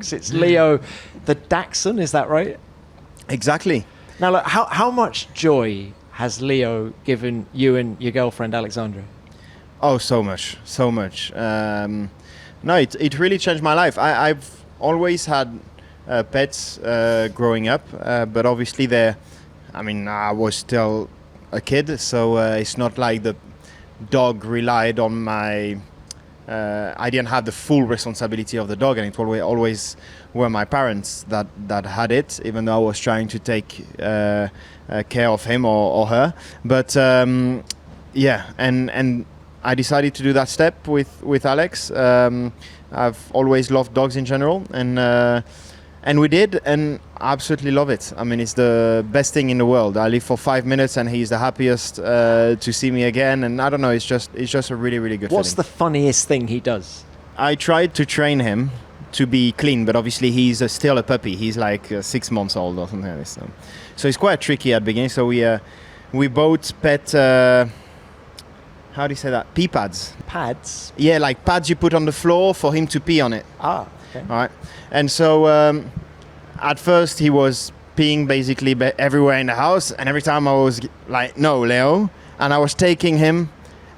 It's Leo, the Dachshund, is that right? Exactly. Now, look, how much joy has Leo given you and your girlfriend, Alexandra? Oh, so much, so much. No, it really changed my life. I've always had pets growing up, but obviously I was still a kid, so it's not like the dog relied on my... I didn't have the full responsibility of the dog, and it always were my parents that had it, even though I was trying to take care of him or her. But yeah, and I decided to do that step with Alex. I've always loved dogs in general, and we did, and I absolutely love it. I mean, it's the best thing in the world. I live for 5 minutes, and he's the happiest to see me again. And I don't know, it's just a really, really good What's feeling. the funniest thing he does? I tried to train him to be clean, but obviously he's still a puppy. He's like 6 months old or something like this. So it's quite tricky at the beginning. So we both pet, how do you say that? Pee pads. Pads? Yeah, like pads you put on the floor for him to pee on it. Ah, okay. All right. And so at first he was peeing basically everywhere in the house, and every time I was like, no, Leo, and I was taking him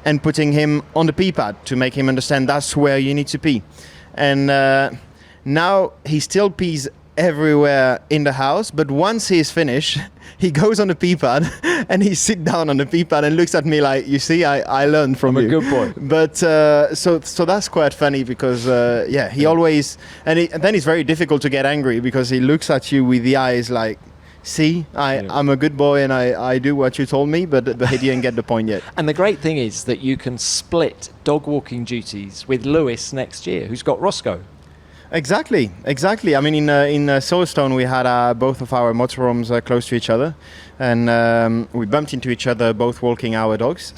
and putting him on the pee pad to make him understand that's where you need to pee. And now he still pees everywhere in the house, but once he's finished, he goes on the pee pad and he sits down on the pee pad and looks at me like, you see, I learned from you. I'm a good boy. But so that's quite funny because he always, and then it's very difficult to get angry because he looks at you with the eyes like, see, I'm a good boy and I do what you told me, but he didn't get the point yet. And the great thing is that you can split dog walking duties with Lewis next year, who's got Roscoe. Exactly. I mean, in Silverstone, we had both of our motorhomes close to each other, and we bumped into each other both walking our dogs.